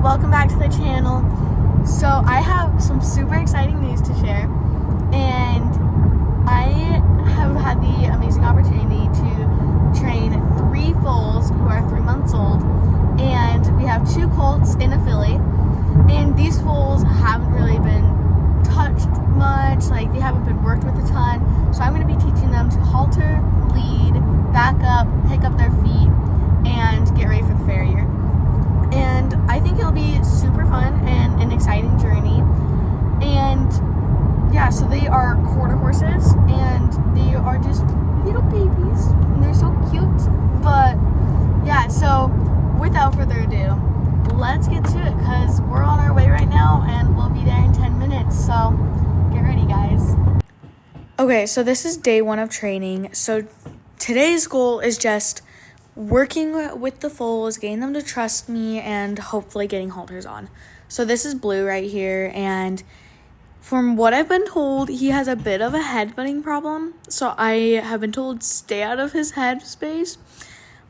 welcome back to the channel. So I have some super exciting news to share, and I have had the amazing opportunity to train 3 foals who are 3 months old, and we have 2 colts and a filly, and these foals haven't really been touched much, like they haven't been worked with a ton, so I'm going to be teaching them to halter, lead, back up, pick up their feet, and get ready for the farrier. And I think it'll be super fun and an exciting journey. And yeah, so they are quarter horses, and they are just little babies, and they're so cute. But yeah, so without further ado, let's get to it, because we're on our way right now and we'll be there in 10 minutes. So get ready, guys. Okay, so this is day 1 of training. So today's goal is just working with the foals, getting them to trust me, and hopefully getting halters on. So this is Blue right here, and from what I've been told, he has a bit of a headbutting problem. So I have been told stay out of his head space.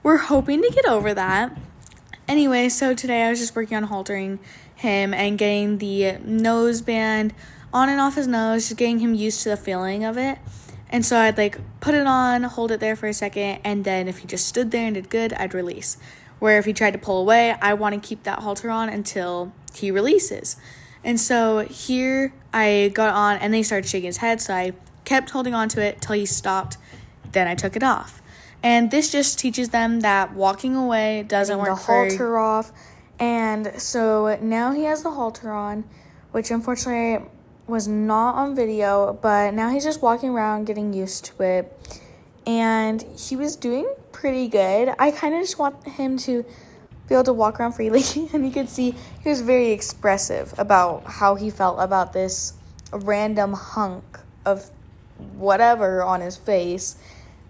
We're hoping to get over that. Anyway, so today I was just working on haltering him and getting the nose band on and off his nose, just getting him used to the feeling of it. And so I'd put it on, hold it there for a second, and then if he just stood there and did good, I'd release. Where if he tried to pull away, I want to keep that halter on until he releases. And so here I got on, and then he started shaking his head, so I kept holding on to it till he stopped. Then I took it off. And this just teaches them that walking away doesn't work. The halter off. And so now he has the halter on, which unfortunately was not on video, but now he's just walking around getting used to it, and he was doing pretty good. I kind of just want him to be able to walk around freely, and you could see he was very expressive about how he felt about this random hunk of whatever on his face,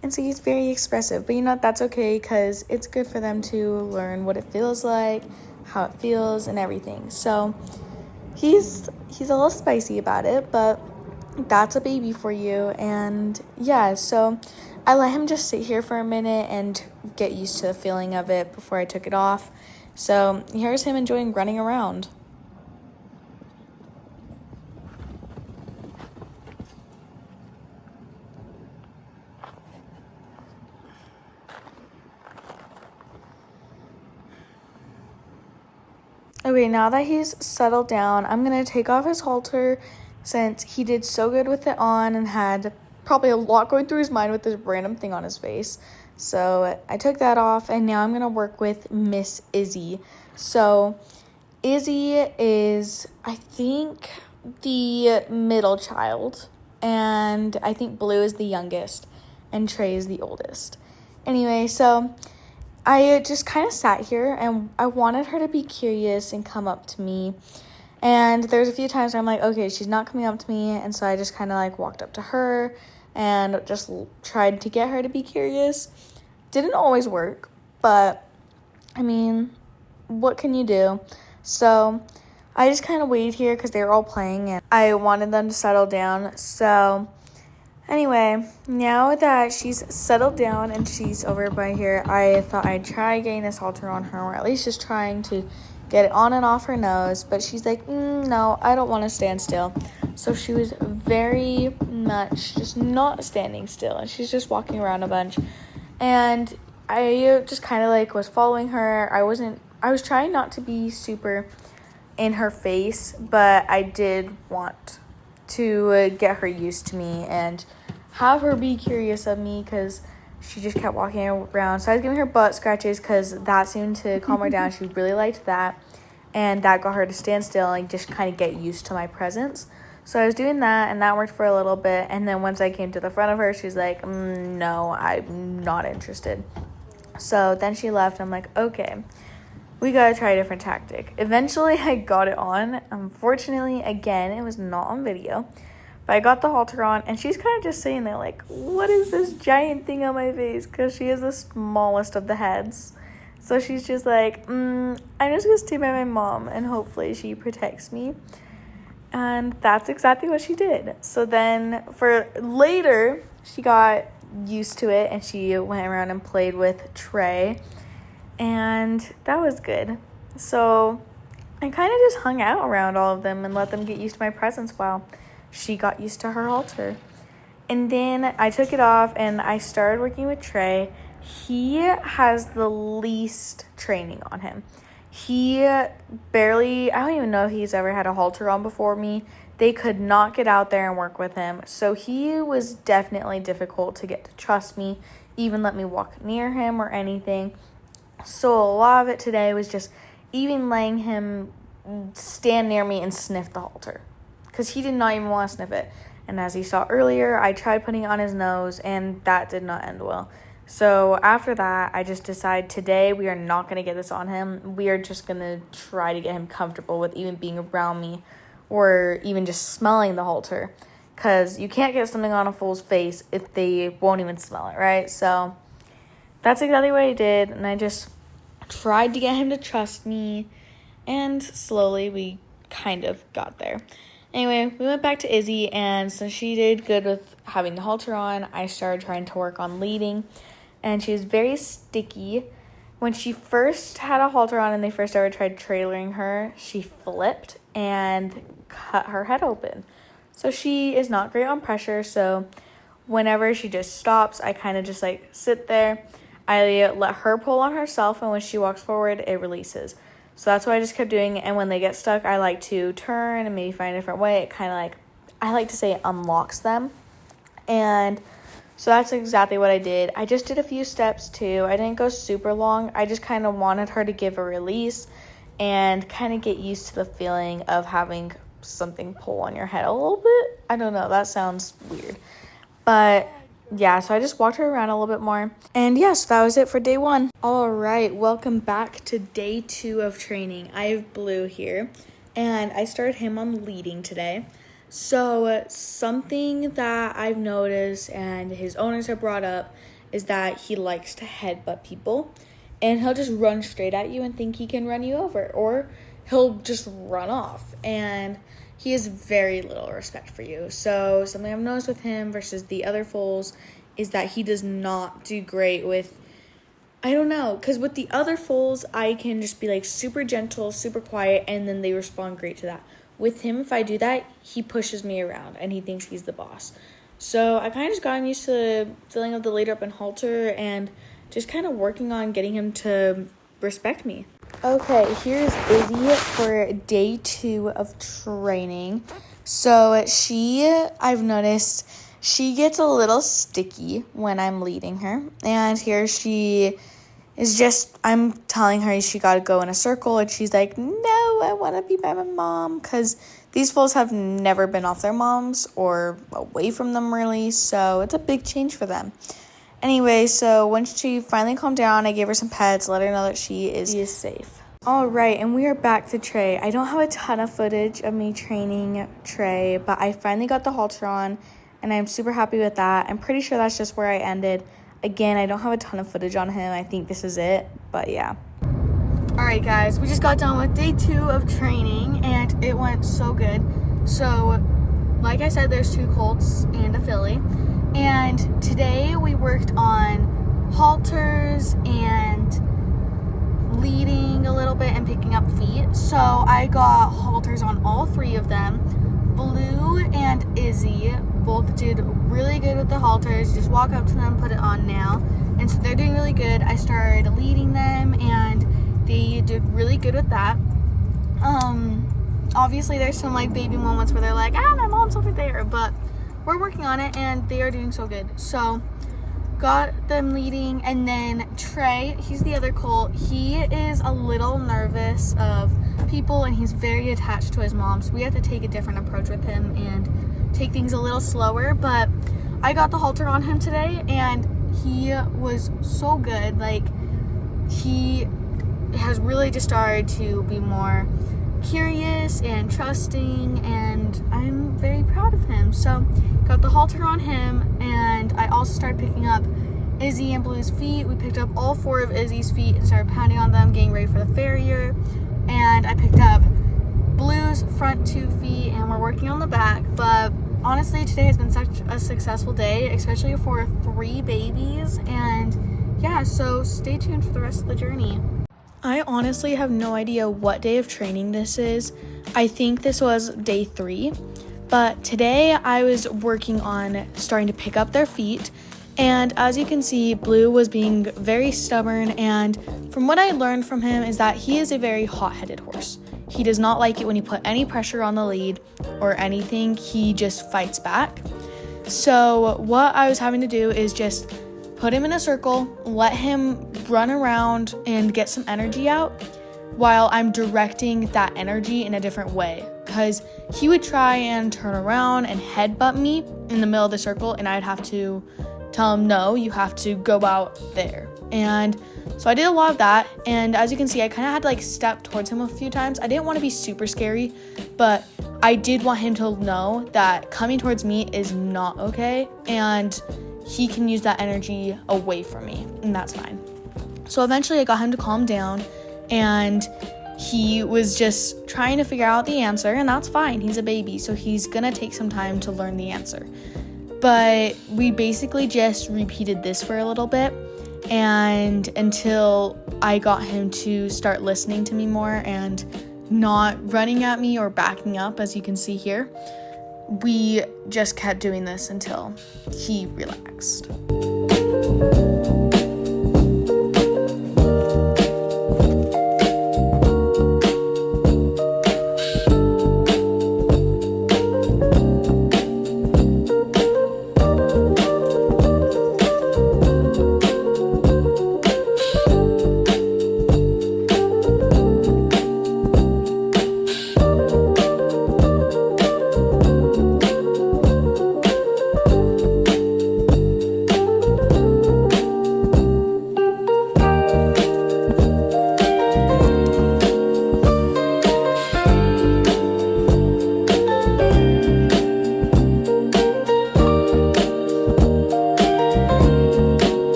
and so he's very expressive. But you know what, that's okay, because it's good for them to learn what it feels like, how it feels, and everything. So he's a little spicy about it, but that's a baby for you. And yeah, so I let him just sit here for a minute and get used to the feeling of it before I took it off. So here's him enjoying running around. Okay, now that he's settled down, I'm going to take off his halter, since he did so good with it on and had probably a lot going through his mind with this random thing on his face. So I took that off, and now I'm going to work with Miss Izzy. So Izzy is, I think, the middle child, and I think Blue is the youngest, and Trey is the oldest. Anyway, so I just kind of sat here, and I wanted her to be curious and come up to me. And there's a few times where I'm like, okay, she's not coming up to me. And so I just kind of walked up to her and just tried to get her to be curious. Didn't always work, but I mean, what can you do? So I just kind of waited here because they were all playing, and I wanted them to settle down. So anyway, now that she's settled down and she's over by here, I thought I'd try getting this halter on her, or at least just trying to get it on and off her nose. But she's like, no, I don't want to stand still. So she was very much just not standing still, and she's just walking around a bunch. And I just kind of was following her. I was trying not to be super in her face, but I did want to get her used to me and have her be curious of me, because she just kept walking around. So I was giving her butt scratches, because that seemed to calm her down. She really liked that, and that got her to stand still and just kind of get used to my presence. So I was doing that, and that worked for a little bit. And then once I came to the front of her, she's like, no, I'm not interested. So then she left. I'm like, okay, we gotta try a different tactic. Eventually I got it on. Unfortunately, again, it was not on video, but I got the halter on, and she's kind of just sitting there like, what is this giant thing on my face? Because she is the smallest of the heads. So she's just like, I'm just gonna stay by my mom, and hopefully she protects me. And that's exactly what she did. So then for later, she got used to it, and she went around and played with Trey, and that was good. So I kind of just hung out around all of them and let them get used to my presence while she got used to her halter. And then I took it off and I started working with Trey. He has the least training on him. He barely, I don't even know if he's ever had a halter on before me. They could not get out there and work with him. So he was definitely difficult to get to trust me, even let me walk near him or anything. So a lot of it today was just even letting him stand near me and sniff the halter, because he did not even want to sniff it. And as you saw earlier, I tried putting it on his nose, and that did not end well. So after that, I just decided today we are not going to get this on him. We are just going to try to get him comfortable with even being around me or even just smelling the halter, because you can't get something on a foal's face if they won't even smell it, right? So that's exactly what I did, and I just tried to get him to trust me, and slowly we kind of got there. Anyway, we went back to Izzy, and since she did good with having the halter on, I started trying to work on leading, and she was very sticky. When she first had a halter on and they first ever tried trailering her, she flipped and cut her head open. So she is not great on pressure, so whenever she just stops, I kind of just like sit there. I let her pull on herself, and when she walks forward, it releases. So that's what I just kept doing, and when they get stuck, I like to turn and maybe find a different way. It kind of like, I like to say it unlocks them. And so that's exactly what I did. I just did a few steps too. I didn't go super long. I just kind of wanted her to give a release and kind of get used to the feeling of having something pull on your head a little bit. I don't know, that sounds weird. But yeah, so I just walked her around a little bit more. And yes, that was it for day 1. All right, welcome back to day 2 of training. I have Blue here, and I started him on leading today. So something that I've noticed and his owners have brought up is that he likes to headbutt people, and he'll just run straight at you and think he can run you over, or he'll just run off, and he has very little respect for you. So something I've noticed with him versus the other foals is that he does not do great with, I don't know, because with the other foals, I can just be like super gentle, super quiet, and then they respond great to that. With him, if I do that, he pushes me around and he thinks he's the boss. So I kind of just got him used to filling up the leader up and halter and just kind of working on getting him to respect me. Okay, here's Izzy for day 2 of training. So I've noticed she gets a little sticky when I'm leading her. And here she is just, I'm telling her she got to go in a circle. And she's like, no, I want to be by my mom. Because these foals have never been off their moms or away from them really. So it's a big change for them. Anyway, so when she finally calmed down, I gave her some pets, let her know that she is safe. All right, and we are back to Trey. I don't have a ton of footage of me training Trey, but I finally got the halter on, and I'm super happy with that. I'm pretty sure that's just where I ended. Again, I don't have a ton of footage on him. I think this is it, but yeah. All right, guys, we just got done with day 2 of training, and it went so good. So, like I said, there's 2 colts and a filly. And today we worked on halters and leading a little bit and picking up feet. So I got halters on all 3 of them. Blue and Izzy both did really good with the halters. Just walk up to them, put it on now. And so they're doing really good. I started leading them and they did really good with that. Obviously there's some like baby moments where they're like, my mom's over there, but we're working on it, and they are doing so good. So, got them leading, and then Trey, he's the other colt. He is a little nervous of people, and he's very attached to his mom, so we have to take a different approach with him and take things a little slower, but I got the halter on him today, and he was so good. Like, he has really just started to be more curious and trusting, and I'm very proud of him. So got the halter on him, and I also started picking up Izzy and Blue's feet. We picked up all 4 of Izzy's feet and started pounding on them, getting ready for the farrier. And I picked up Blue's front 2 feet, and we're working on the back. But honestly, today has been such a successful day, especially for 3 babies. And yeah, so stay tuned for the rest of the journey. I honestly have no idea what day of training this is. I think this was day 3, but today I was working on starting to pick up their feet, and as you can see, Blue was being very stubborn, and from what I learned from him is that he is a very hot-headed horse. He does not like it when you put any pressure on the lead or anything. He just fights back. So what I was having to do is just put him in a circle, let him run around and get some energy out while I'm directing that energy in a different way, because he would try and turn around and headbutt me in the middle of the circle, and I'd have to tell him, no, you have to go out there. And so I did a lot of that, and as you can see, I kind of had to step towards him a few times. I didn't want to be super scary, but I did want him to know that coming towards me is not okay, and he can use that energy away from me, and that's fine. So eventually I got him to calm down, and he was just trying to figure out the answer, and that's fine. He's a baby, so he's gonna take some time to learn the answer. But we basically just repeated this for a little bit, and until I got him to start listening to me more and not running at me or backing up, as you can see here. We just kept doing this until he relaxed.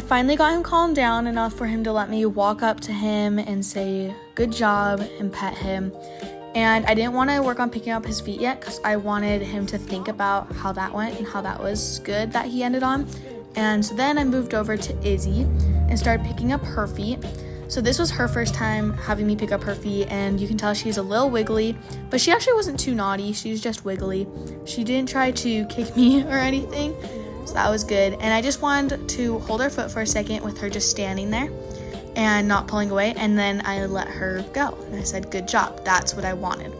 Finally got him calmed down enough for him to let me walk up to him and say good job and pet him. And I didn't want to work on picking up his feet yet because I wanted him to think about how that went and how that was good that he ended on. And so then I moved over to Izzy and started picking up her feet. So this was her first time having me pick up her feet, and you can tell she's a little wiggly, but she actually wasn't too naughty. She was just wiggly. She didn't try to kick me or anything. So that was good. And I just wanted to hold her foot for a second with her just standing there and not pulling away. And then I let her go. And I said, good job. That's what I wanted.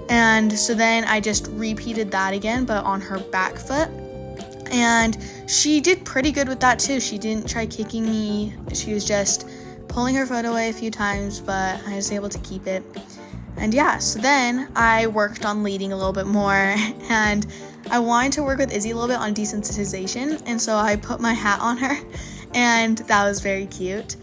And so then I just repeated that again, but on her back foot. And she did pretty good with that too. She didn't try kicking me. She was just pulling her foot away a few times, but I was able to keep it. And yeah, so then I worked on leading a little bit more, and I wanted to work with Izzy a little bit on desensitization, and so I put my hat on her, and that was very cute.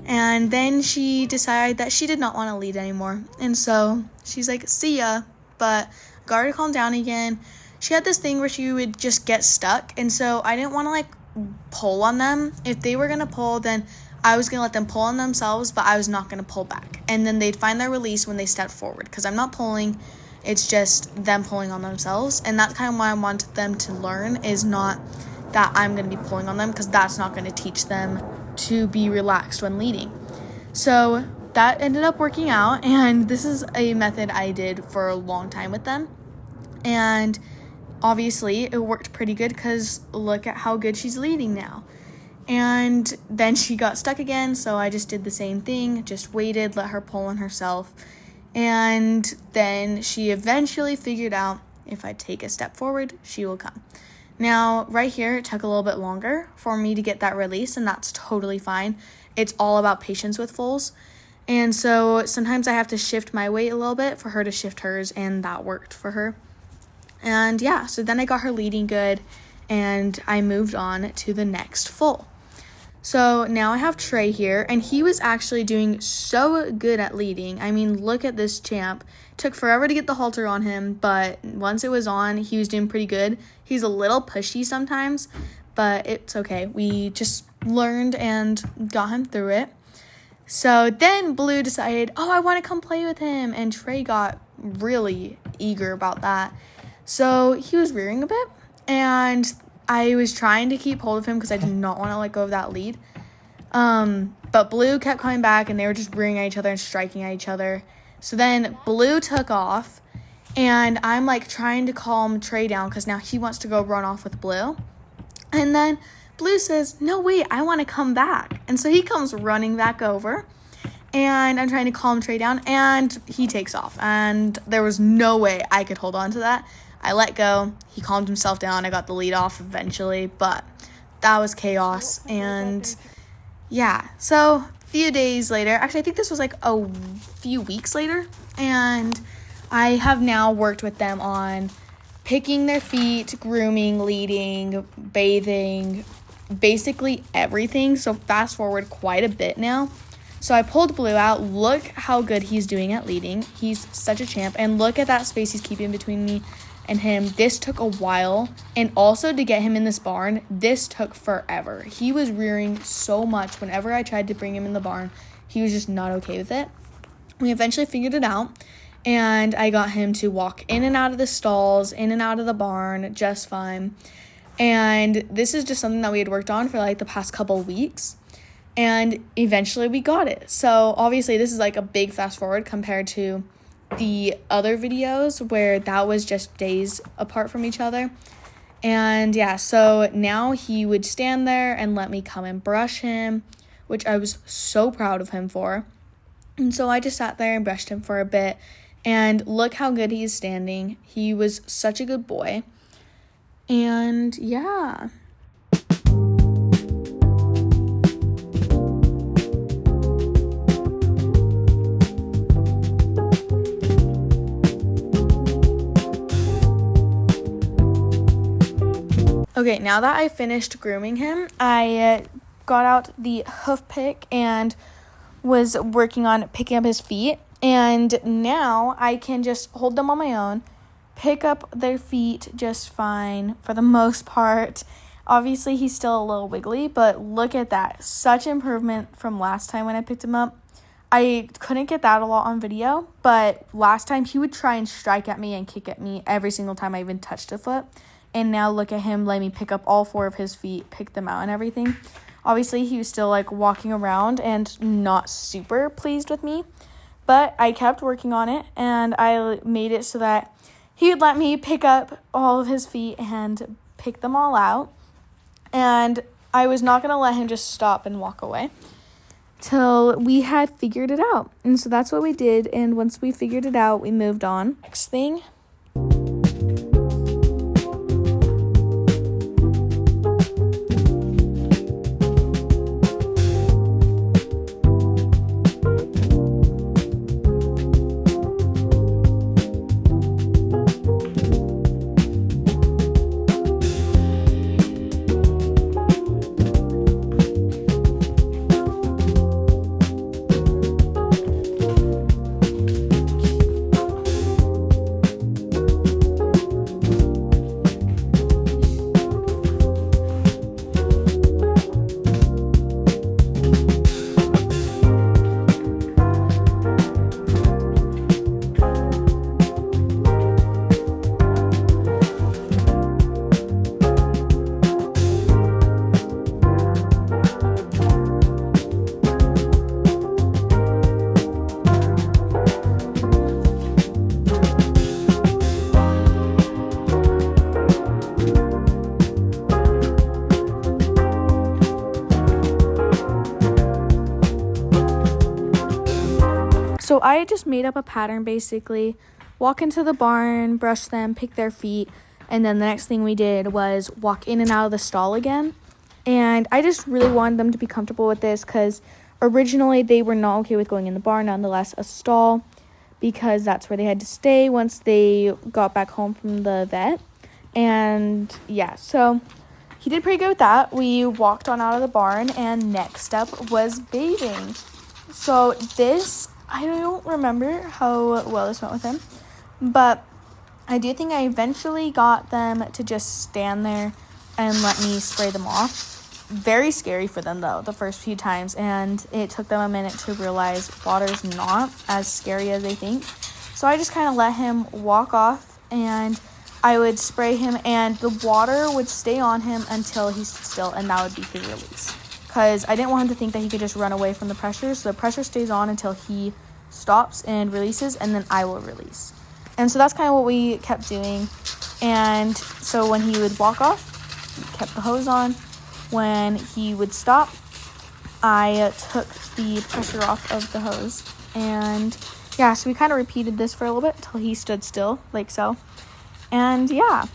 And then she decided that she did not want to lead anymore, and so she's like, see ya, but got her to calm down again. She had this thing where she would just get stuck, and so I didn't want to pull on them. If they were going to pull, then I was going to let them pull on themselves, but I was not going to pull back. And then they'd find their release when they step forward, because I'm not pulling. It's just them pulling on themselves. And that's kind of what I wanted them to learn, is not that I'm going to be pulling on them, because that's not going to teach them to be relaxed when leading. So that ended up working out, and this is a method I did for a long time with them. And obviously it worked pretty good, because look at how good she's leading now. And then she got stuck again, so I just did the same thing, just waited, let her pull on herself. And then she eventually figured out if I take a step forward, she will come. Now, right here, it took a little bit longer for me to get that release, and that's totally fine. It's all about patience with foals. And so sometimes I have to shift my weight a little bit for her to shift hers, and that worked for her. And yeah, so then I got her leading good, and I moved on to the next foal. So now I have Trey here, and he was actually doing so good at leading. I mean, look at this champ. Took forever to get the halter on him, but once it was on, he was doing pretty good. He's a little pushy sometimes, but it's okay. We just learned and got him through it. So then Blue decided, oh, I want to come play with him, and Trey got really eager about that. So he was rearing a bit, and I was trying to keep hold of him because I did not want to let go of that lead. But Blue kept coming back, and they were just rearing at each other and striking at each other. So then Blue took off, and I'm like trying to calm Trey down because now he wants to go run off with Blue. And then Blue says, no, wait, I want to come back. And so he comes running back over, and I'm trying to calm Trey down, and he takes off. And there was no way I could hold on to that. I let go. He calmed himself down. I got the lead off eventually, but that was chaos. And yeah, so a few days later, actually I think this was like a few weeks later, and I have now worked with them on picking their feet, grooming, leading, bathing, basically everything. So fast forward quite a bit now. So I pulled Blue out. Look how good he's doing at leading. He's such a champ. And look at that space he's keeping between me and him. This took a while. And also to get him in this barn, this took forever. He was rearing so much. Whenever I tried to bring him in the barn, he was just not okay with it. We eventually figured it out. And I got him to walk in and out of the stalls, in and out of the barn, just fine. And this is just something that we had worked on for like the past couple weeks. And eventually we got it. So obviously this is like a big fast forward compared to the other videos where that was just days apart from each other. And yeah, so now he would stand there and let me come and brush him, which I was so proud of him for. And so I just sat there and brushed him for a bit. And look how good he's standing. He was such a good boy. And yeah. Okay, now that I finished grooming him, I got out the hoof pick and was working on picking up his feet. And now I can just hold them on my own, pick up their feet just fine for the most part. Obviously, he's still a little wiggly, but look at that. Such improvement from last time when I picked him up. I couldn't get that a lot on video, but last time he would try and strike at me and kick at me every single time I even touched a foot. And now look at him letting me pick up all 4 of his feet, pick them out and everything. Obviously, he was still like walking around and not super pleased with me. But I kept working on it, and I made it so that he would let me pick up all of his feet and pick them all out. And I was not going to let him just stop and walk away till we had figured it out. And so that's what we did. And once we figured it out, we moved on. Next thing. So I just made up a pattern basically, walk into the barn, brush them, pick their feet, and then the next thing we did was walk in and out of the stall again. And I just really wanted them to be comfortable with this because originally they were not okay with going in the barn, nonetheless a stall, because that's where they had to stay once they got back home from the vet. And yeah, so he did pretty good with that. We walked on out of the barn, and next up was bathing. So this, I don't remember how well this went with him, but I do think I eventually got them to just stand there and let me spray them off. Very scary for them, though, the first few times, and it took them a minute to realize water's not as scary as they think. So I just kind of let him walk off, and I would spray him, and the water would stay on him until he stood still, and that would be his release. Because I didn't want him to think that he could just run away from the pressure, so the pressure stays on until he stops and releases, and then I will release. And so that's kind of what we kept doing. And so when he would walk off, we kept the hose on. When he would stop, I took the pressure off of the hose. And yeah, so we kind of repeated this for a little bit until he stood still, like so. And yeah.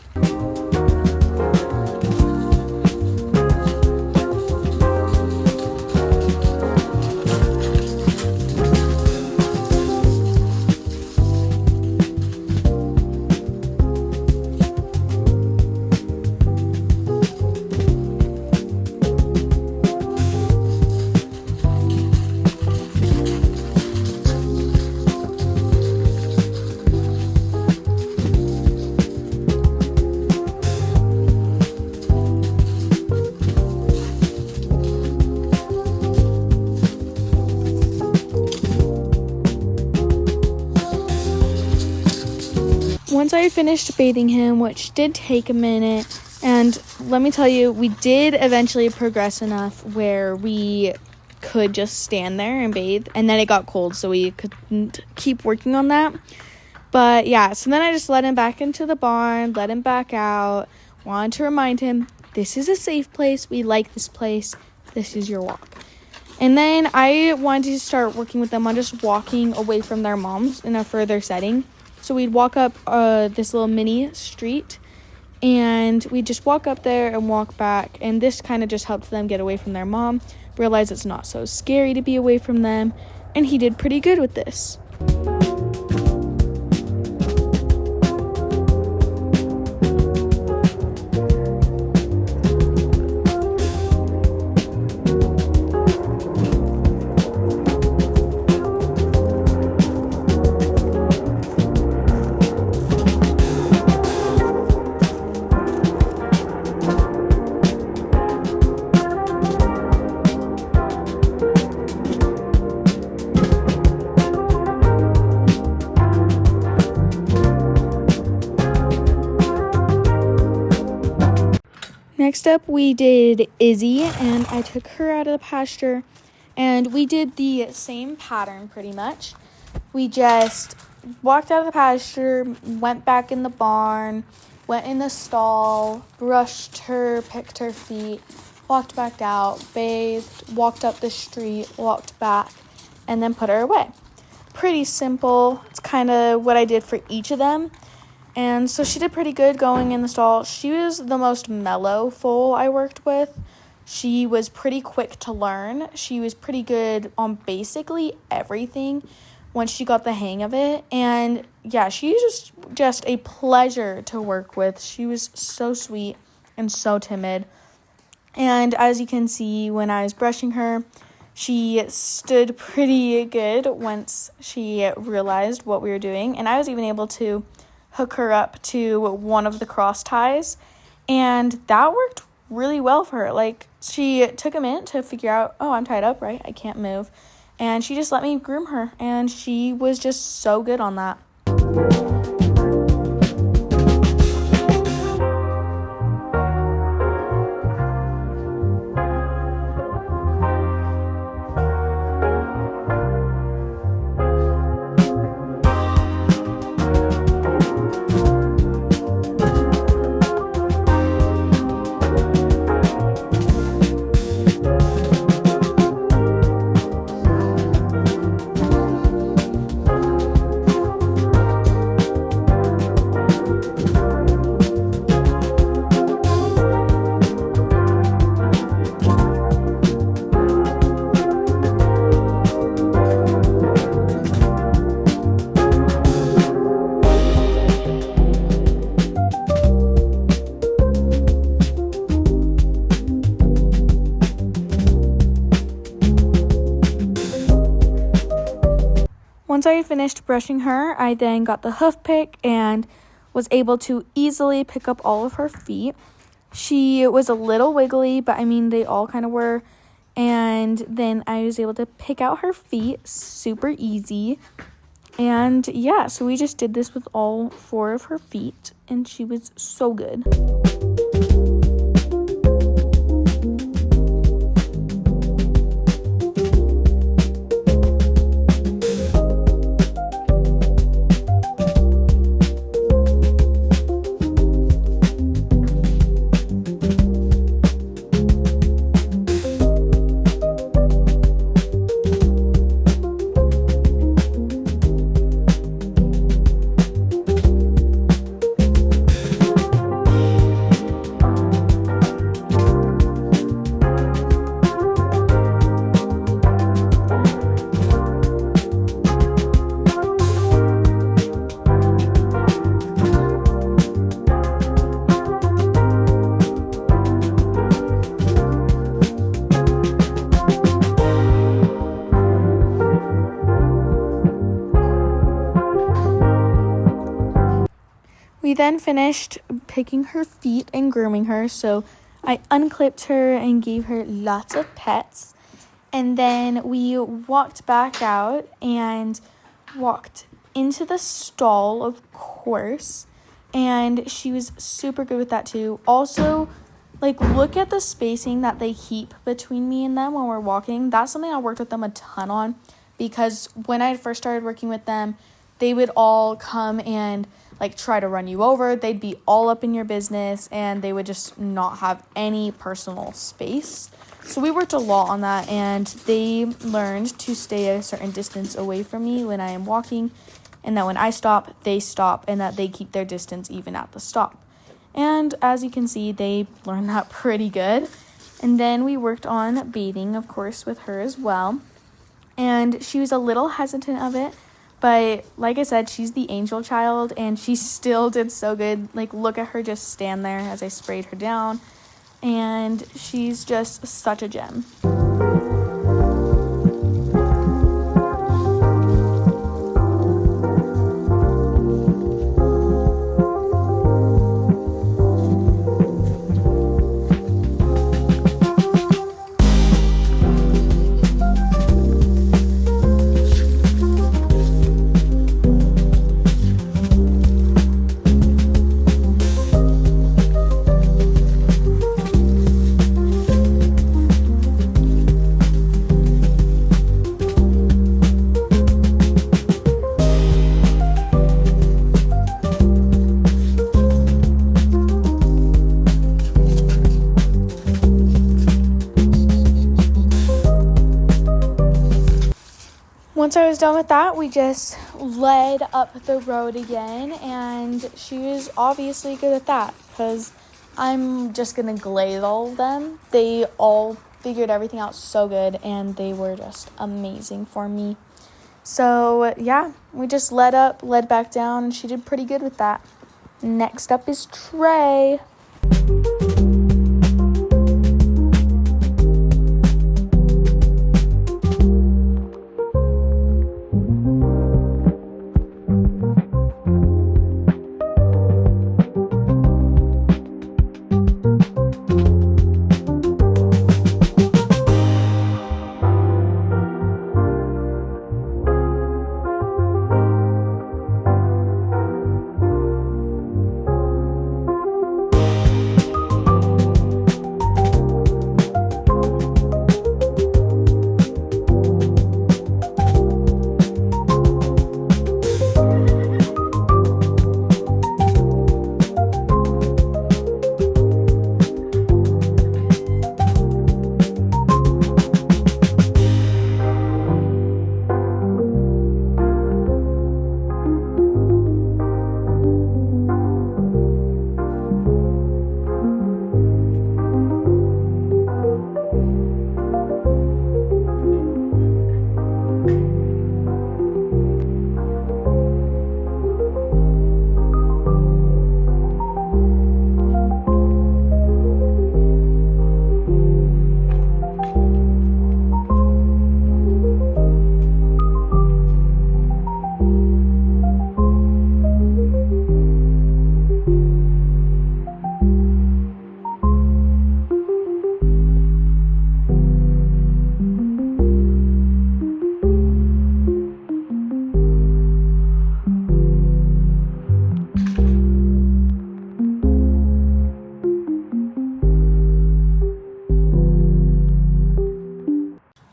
Once I finished bathing him, which did take a minute, and let me tell you, we did eventually progress enough where we could just stand there and bathe, and then it got cold, so we couldn't keep working on that. But yeah, so then I just let him back into the barn, let him back out, wanted to remind him, this is a safe place, we like this place, this is your walk. And then I wanted to start working with them on just walking away from their moms in a further setting. So we'd walk up this little mini street, and we'd just walk up there and walk back. And this kind of just helped them get away from their mom, realize it's not so scary to be away from them. And he did pretty good with this. Next up, we did Izzy, and I took her out of the pasture, and we did the same pattern pretty much. We just walked out of the pasture, went back in the barn, went in the stall, brushed her, picked her feet, walked back out, bathed, walked up the street, walked back, and then put her away. Pretty simple. It's kind of what I did for each of them. And so she did pretty good going in the stall. She was the most mellow foal I worked with. She was pretty quick to learn. She was pretty good on basically everything once she got the hang of it. And yeah, she's just a pleasure to work with. She was so sweet and so timid. And as you can see, when I was brushing her, she stood pretty good once she realized what we were doing. And I was even able to hook her up to one of the cross ties, and that worked really well for her. Like, she took a minute to figure out, oh, I'm tied up, right? I can't move. And she just let me groom her, and she was just so good on that. once I finished brushing her, I then got the hoof pick and was able to easily pick up all of her feet. She was a little wiggly, but I mean, they all kind of were. And then I was able to pick out her feet super easy. And yeah, so we just did this with all 4 of her feet, and she was so good. We then finished picking her feet and grooming her, so I unclipped her and gave her lots of pets. And then we walked back out and walked into the stall, of course, and she was super good with that too. Also, look at the spacing that they keep between me and them when we're walking. That's something I worked with them a ton on, because when I first started working with them, they would all come and try to run you over. They'd be all up in your business, and they would just not have any personal space. So we worked a lot on that, and they learned to stay a certain distance away from me when I am walking, and that when I stop, they stop, and that they keep their distance even at the stop. And as you can see, they learned that pretty good. And then we worked on bathing, of course, with her as well. And she was a little hesitant of it, but like I said, she's the angel child, and she still did so good. Look at her just stand there as I sprayed her down, and she's just such a gem. Once I was done with that, we just led up the road again, and she was obviously good at that, because I'm just going to glaze all of them. They all figured everything out so good, and they were just amazing for me. So, yeah, we just led back down, and she did pretty good with that. Next up is Trey.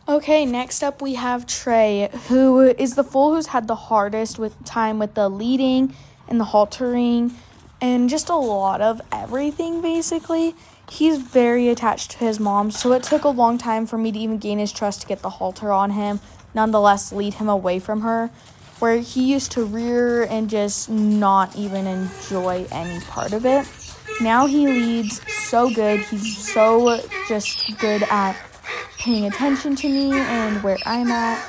Okay, next up we have Trey, who is the foal who's had the hardest time with the leading and the haltering and just a lot of everything, basically. He's very attached to his mom, so it took a long time for me to even gain his trust to get the halter on him, nonetheless lead him away from her, where he used to rear and just not even enjoy any part of it. Now he leads so good. He's so just good at paying attention to me and where I'm at.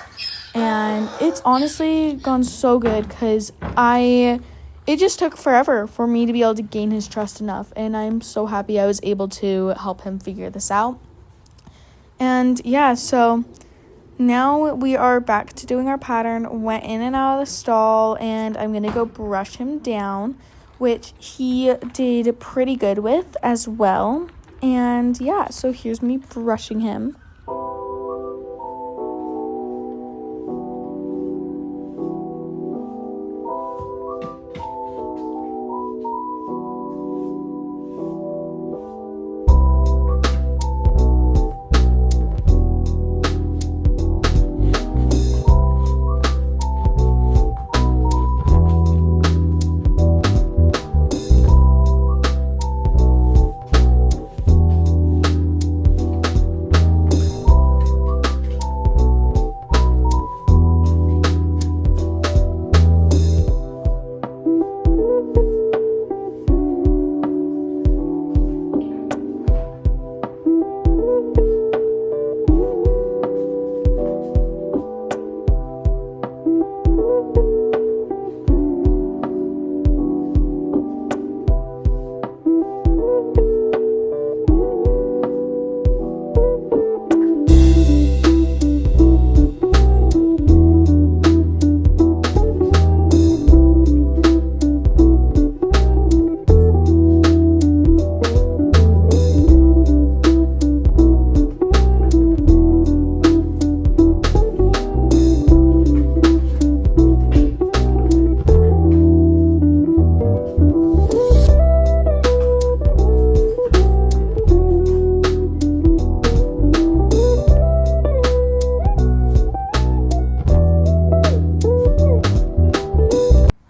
And it's honestly gone so good because it just took forever for me to be able to gain his trust enough. And I'm so happy I was able to help him figure this out. And yeah, so now we are back to doing our pattern. Went in and out of the stall, and I'm going to go brush him down, which he did pretty good with as well. And yeah, so here's me brushing him.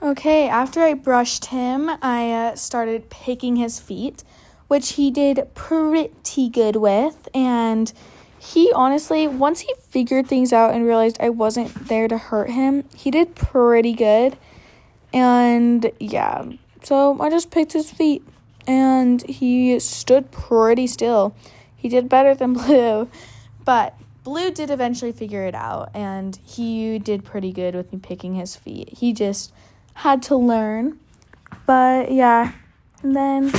Okay, after I brushed him, I started picking his feet, which he did pretty good with. And he honestly, once he figured things out and realized I wasn't there to hurt him, he did pretty good. And yeah, so I just picked his feet, and he stood pretty still. He did better than Blue, but Blue did eventually figure it out, and he did pretty good with me picking his feet. He just had to learn. But yeah, and then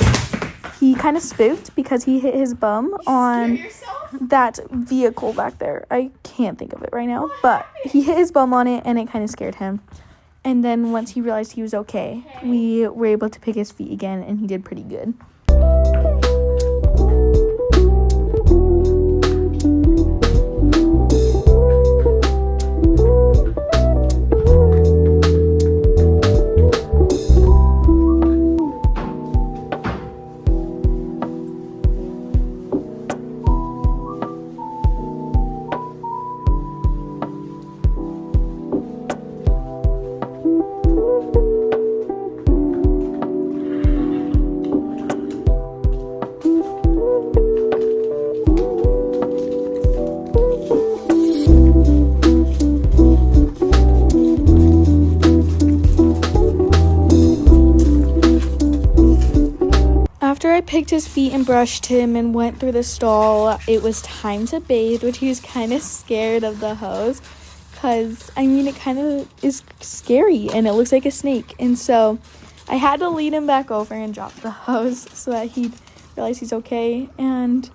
he kind of spooked because he hit his bum on that vehicle back there. I can't think of it right now, but he hit his bum on it, and it kind of scared him. And then once he realized he was okay, we were able to pick his feet again, and he did pretty good. After I picked his feet and brushed him and went through the stall, it was time to bathe, which he was kind of scared of the hose because, I mean, it kind of is scary and it looks like a snake. And so I had to lead him back over and drop the hose so that he'd realize he's okay. And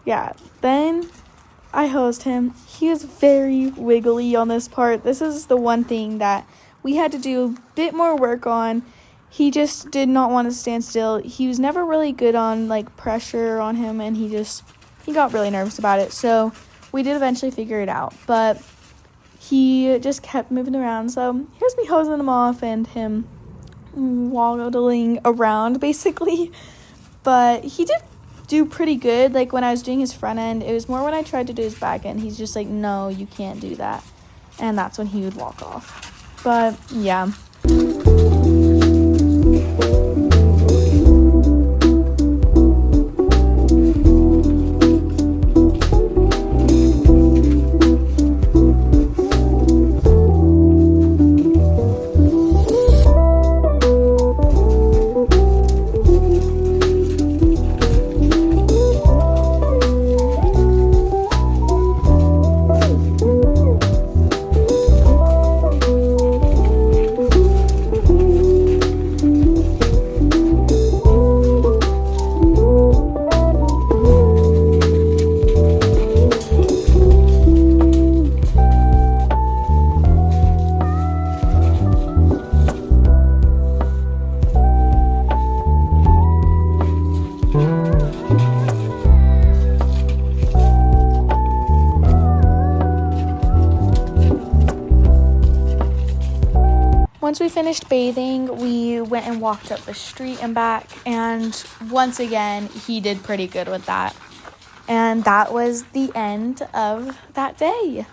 yeah, then I hosed him. He was very wiggly on this part. This is the one thing that we had to do a bit more work on. He just did not want to stand still. He was never really good on, like, pressure on him, and he got really nervous about it. So we did eventually figure it out, but he just kept moving around. So here's me hosing him off and him waddling around, basically. But he did do pretty good. Like, when I was doing his front end, it was more when I tried to do his back end. He's just like, no, you can't do that. And that's when he would walk off. But, yeah. Once we finished bathing, we went and walked up the street and back, and once again, he did pretty good with that. And that was the end of that day.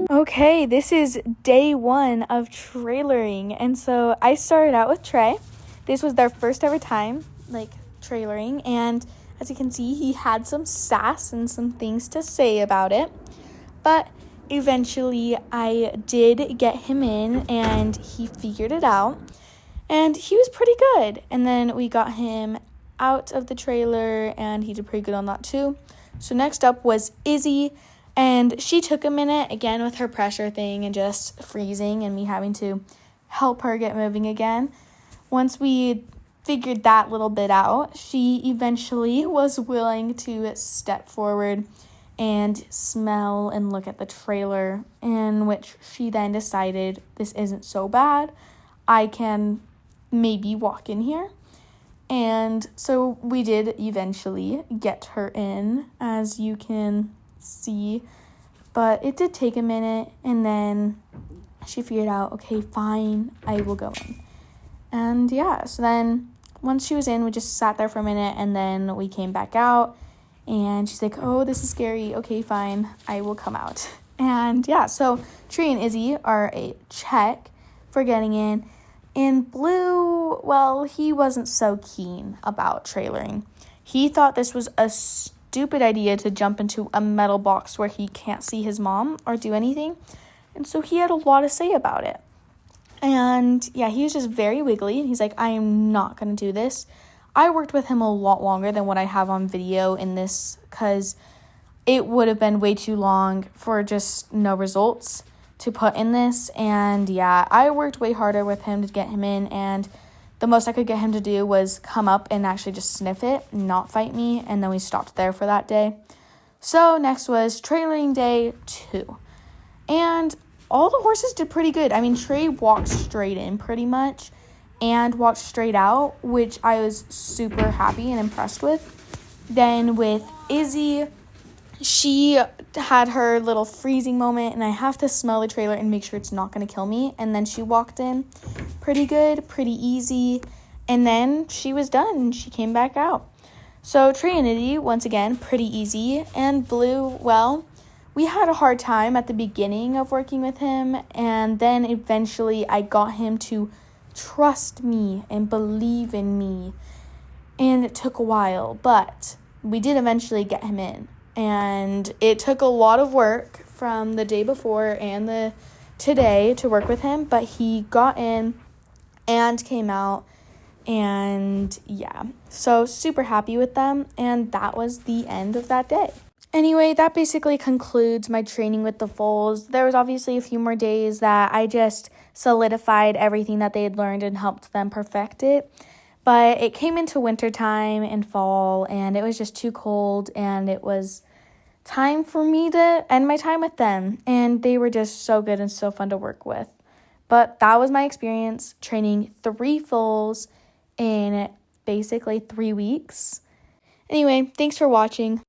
Okay, this is day 1 of trailering, and so I started out with Trey. This was their first ever time, trailering, and as you can see, he had some sass and some things to say about it, but eventually I did get him in, and he figured it out, and he was pretty good, and then we got him out of the trailer, and he did pretty good on that too. So next up was Izzy. And she took a minute, again, with her pressure thing and just freezing and me having to help her get moving again. Once we figured that little bit out, she eventually was willing to step forward and smell and look at the trailer, in which she then decided, this isn't so bad. I can maybe walk in here. And so we did eventually get her in, as you can see, but it did take a minute, and then she figured out, okay, fine, I will go in. And yeah, so then once she was in, we just sat there for a minute, and then we came back out, and she's like, oh, this is scary, okay, fine, I will come out. And yeah, so Tree and Izzy are a check for getting in. And Blue, well, he wasn't so keen about trailering. He thought this was a stupid idea to jump into a metal box where he can't see his mom or do anything. And so he had a lot to say about it. And yeah, he was just very wiggly. And he's like, I am not going to do this. I worked with him a lot longer than what I have on video in this, because it would have been way too long for just no results to put in this. And yeah, I worked way harder with him to get him in, and the most I could get him to do was come up and actually just sniff it, not fight me, and then we stopped there for that day. So next was trailering day 2. And all the horses did pretty good. I mean, Trey walked straight in pretty much, and walked straight out, which I was super happy and impressed with. Then with Izzy, she had her little freezing moment, and I have to smell the trailer and make sure it's not going to kill me. And then she walked in pretty good, pretty easy, and then she was done and she came back out. So Trinity, once again, pretty easy, and Blue, well, we had a hard time at the beginning of working with him, and then eventually I got him to trust me and believe in me, and it took a while, but we did eventually get him in, and it took a lot of work from the day before and the today to work with him, but he got in and came out, and yeah, so super happy with them, and that was the end of that day. Anyway, that basically concludes my training with the foals. There was obviously a few more days that I just solidified everything that they had learned and helped them perfect it. But it came into wintertime and fall, and it was just too cold, and it was time for me to end my time with them. And they were just so good and so fun to work with. But that was my experience training 3 foals in basically 3 weeks. Anyway, thanks for watching.